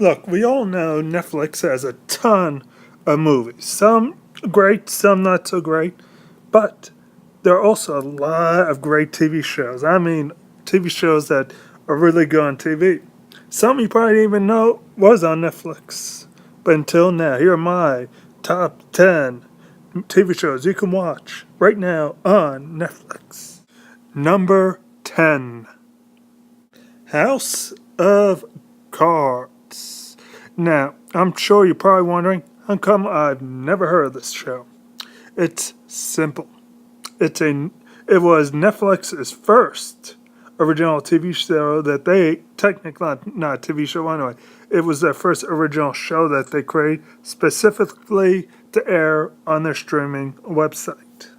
Look, we all know Netflix has a ton of movies. Some great, some not so great, but there are also a lot of great TV shows. I mean, TV shows that are really good on TV. Some you probably didn't even know was on Netflix. But until now, here are my top 10 TV shows you can watch right now on Netflix. Number 10, House of Cards. Now, I'm sure you're probably wondering, how come I've never heard of this show? It's simple. It was Netflix's first original TV show that they technically not a TV show anyway. It was their first original show that they created specifically to air on their streaming website.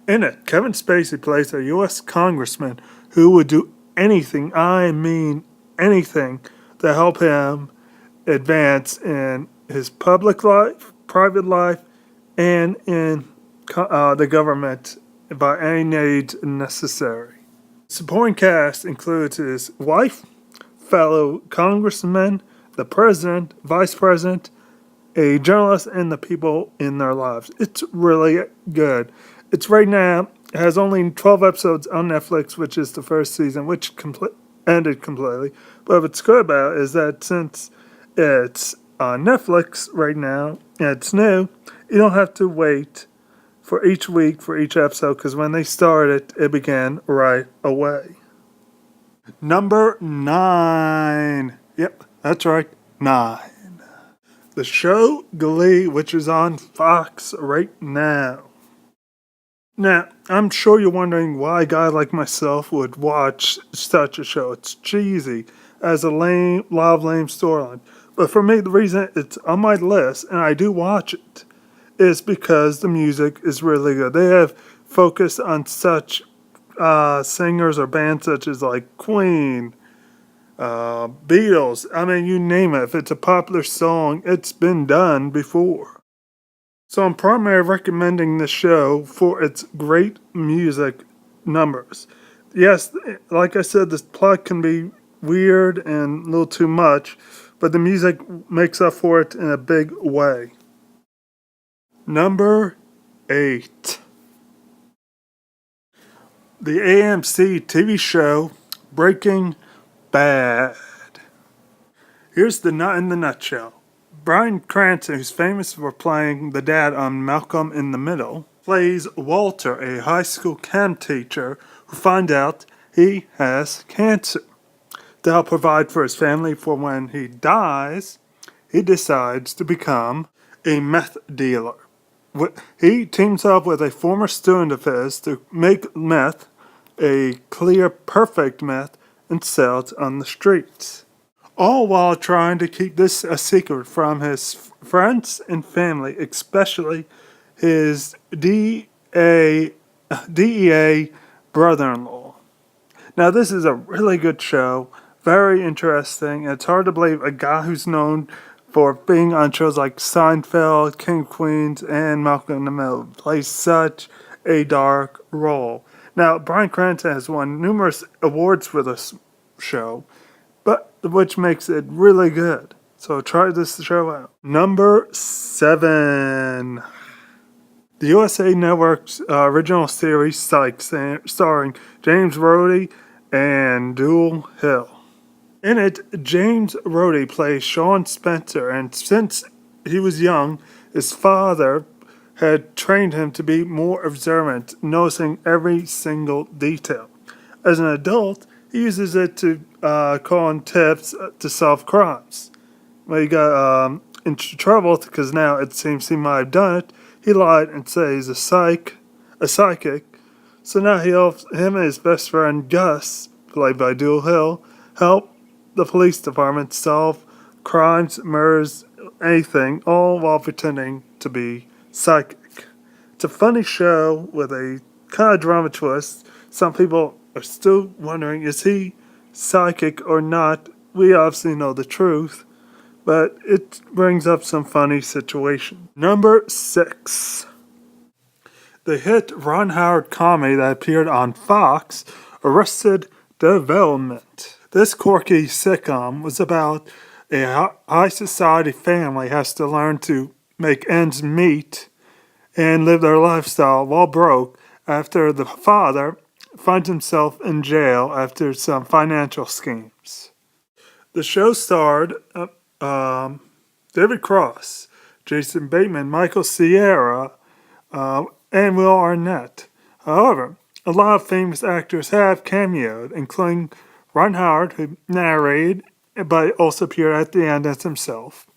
In it, Kevin Spacey plays a U.S. congressman who would do anything, I mean anything, to help him advance in his public life, private life, and in the government by any needs necessary. Supporting cast includes his wife, fellow congressmen, the president, vice president, a journalist, and the people in their lives. It's really good. It's right now, it has only 12 episodes on Netflix, which is the first season, which ended completely. But what's good about it is that since it's on Netflix right now, and it's new, you don't have to wait for each week, for each episode, because when they started, it began right away. Number 9. Yep, that's right, 9. The show Glee, which is on Fox right now. Now, I'm sure you're wondering why a guy like myself would watch such a show. It's cheesy, has a lot of lame storyline. But for me, the reason it's on my list, and I do watch it, is because the music is really good. They have focused on such singers or bands such as like Queen, Beatles. I mean, you name it. If it's a popular song, it's been done before. So I'm primarily recommending this show for its great music numbers. Yes, like I said, the plot can be weird and a little too much, but the music makes up for it in a big way. Number 8. The AMC TV show Breaking Bad. Here's the nut in the nutshell. Bryan Cranston, who's famous for playing the dad on Malcolm in the Middle, plays Walter, a high school chem teacher who finds out he has cancer. To help provide for his family for when he dies, he decides to become a meth dealer. He teams up with a former student of his to make meth, a clear, perfect meth, and sell it on the streets. All while trying to keep this a secret from his friends and family, especially his DEA brother-in-law. Now, this is a really good show, very interesting. It's hard to believe a guy who's known for being on shows like Seinfeld, King of Queens, and Malcolm in the Middle plays such a dark role. Now, Bryan Cranston has won numerous awards for this show, but which makes it really good. So try this show out. Number 7. The USA Network's original series Psych, starring James Brody and Jewel Hill. In it, James Brody plays Sean Spencer, and since he was young, his father had trained him to be more observant, noticing every single detail. As an adult, he uses it to call in tips to solve crimes. When he got into trouble, because now it seems he might have done it, he lied and said he's a psychic. So now he helps him and his best friend Gus, played by Jewel Hill, help the police department solve crimes, murders, anything, all while pretending to be psychic. It's a funny show with a kind of drama twist. Some people are still wondering, is he psychic or not? We obviously know the truth, but it brings up some funny situations. Number 6. The hit Ron Howard comedy that appeared on Fox, Arrested Development. This quirky sitcom was about A high society family has to learn to make ends meet and live their lifestyle while broke after the father finds himself in jail after some financial schemes. The show starred David Cross, Jason Bateman, Michael Cera, and Will Arnett. However, a lot of famous actors have cameoed, including Ron Howard, who narrated but also appeared at the end as himself,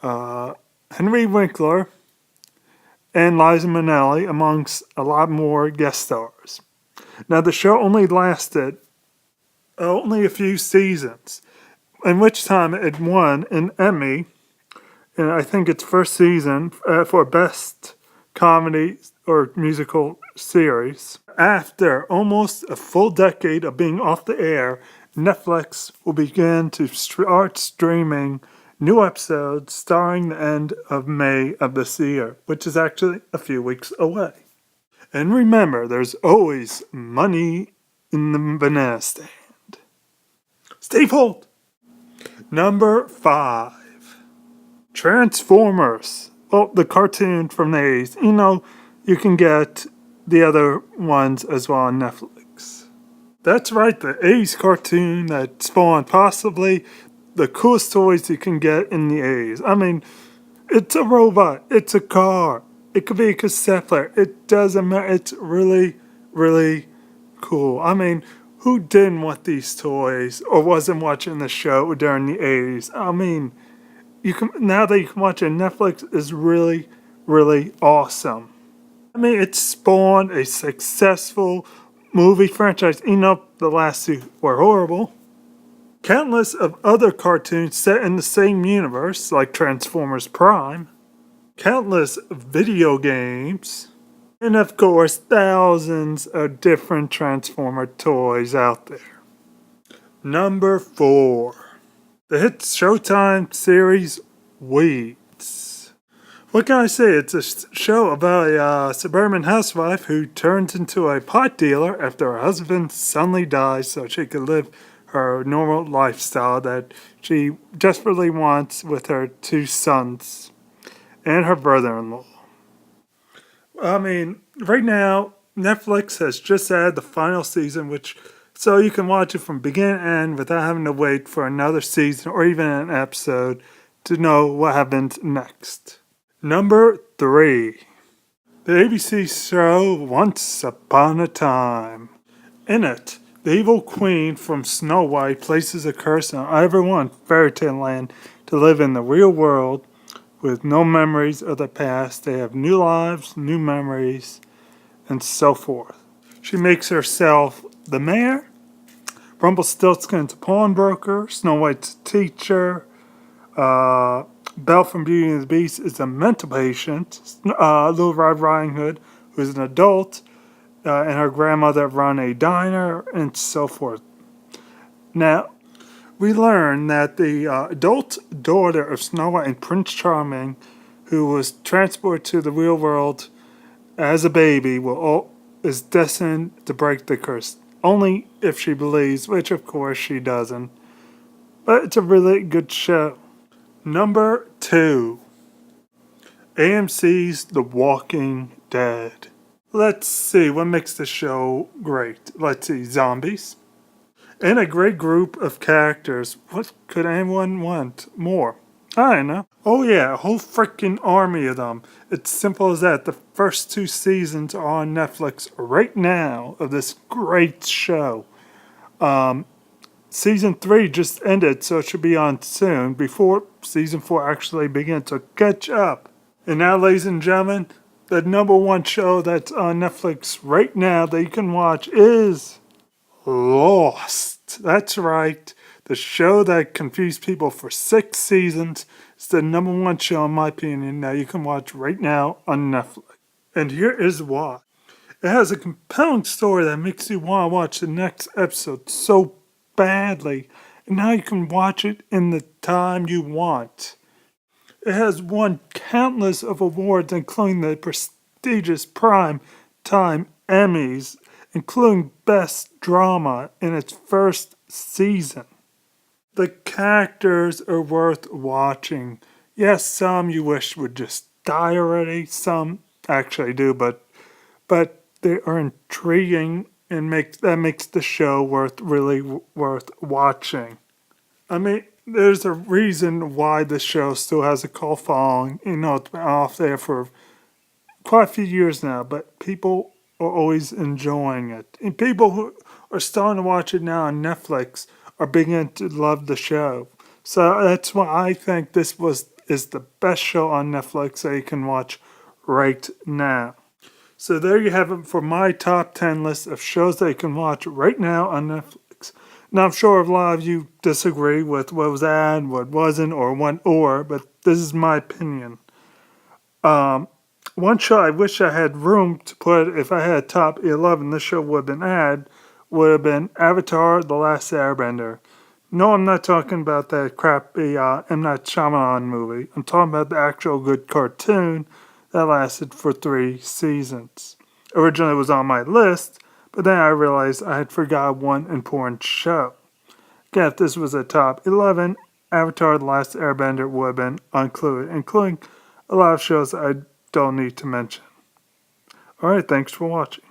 Henry Winkler, and Liza Minnelli, amongst a lot more guest stars. Now, the show only lasted only a few seasons, in which time it won an Emmy in I think its first season for Best Comedy or Musical Series. After almost a full decade of being off the air, Netflix will begin to start streaming new episodes starting the end of May of this year, which is actually a few weeks away. And remember, there's always money in the banana stand. Steve Holt! Number 5. Transformers. Well, the cartoon from the 80s. You know, you can get the other ones as well on Netflix. That's right, the 80s cartoon that spawned possibly the coolest toys you can get in the 80s. I mean, it's a robot, it's a car, it could be a cassette player, it doesn't matter. It's really, really cool. I mean, who didn't want these toys or wasn't watching the show during the 80s? I mean, you can now that you can watch it, Netflix is really, really awesome. I mean, it spawned a successful movie franchise. You know, the last two were horrible. Countless of other cartoons set in the same universe, like Transformers Prime. Countless video games. And of course, thousands of different Transformer toys out there. Number 4. The hit Showtime series Weeds. What can I say? It's a show about a suburban housewife who turns into a pot dealer after her husband suddenly dies so she could live her normal lifestyle that she desperately wants with her 2 sons and her brother-in-law. I mean, right now, Netflix has just added the final season, so you can watch it from beginning to end without having to wait for another season or even an episode to know what happens next. Number 3. The ABC show Once Upon a Time. In it, the evil queen from Snow White places a curse on everyone in Fairy Tale Land to live in the real world with no memories of the past. They have new lives, new memories, and so forth. She makes herself the mayor, Rumpelstiltskin's pawnbroker, Snow White's teacher, Belle from Beauty and the Beast is a mental patient, Little Red Riding Hood, who's an adult, and her grandmother run a diner, and so forth. Now, we learn that the adult daughter of Snow White and Prince Charming, who was transported to the real world as a baby, is destined to break the curse. Only if she believes, which of course she doesn't. But it's a really good show. Number 2. AMC's The Walking Dead. Let's see, what makes the show great? Let's see, zombies. And a great group of characters. What could anyone want more? I don't know. Oh yeah, a whole freaking army of them. It's simple as that. The first 2 seasons are on Netflix right now of this great show. Season 3 just ended, so it should be on soon before season 4 actually begins. So catch up. And now, ladies and gentlemen, the number 1 show that's on Netflix right now that you can watch is Lost. That's right. The show that confused people for 6 seasons is the number 1 show, in my opinion, that you can watch right now on Netflix. And here is why. It has a compelling story that makes you want to watch the next episode so badly. And now you can watch it in the time you want. It has won countless of awards, including the prestigious Prime Time Emmys, including Best Drama in its first season. The characters are worth watching. Yes, some you wish would just die already. Some actually do, but they are intriguing and makes the show worth watching. I mean, there's a reason why the show still has a cult following. It's been off there for quite a few years now, but people are always enjoying it. And people who are starting to watch it now on Netflix are beginning to love the show. So that's why I think is the best show on Netflix that you can watch right now. So there you have it for my top 10 list of shows that you can watch right now on Netflix. Now I'm sure a lot of you disagree with what was added, what wasn't, or but this is my opinion. One show I wish I had room to put if I had top 11, this show would have been would have been Avatar: The Last Airbender. No, I'm not talking about that crappy M. Night Shyamalan movie. I'm talking about the actual good cartoon that lasted for 3 seasons. Originally it was on my list, but then I realized I had forgot one important show. Again, if this was a top 11, Avatar: The Last Airbender would have been included, including a lot of shows I don't need to mention. Alright, thanks for watching.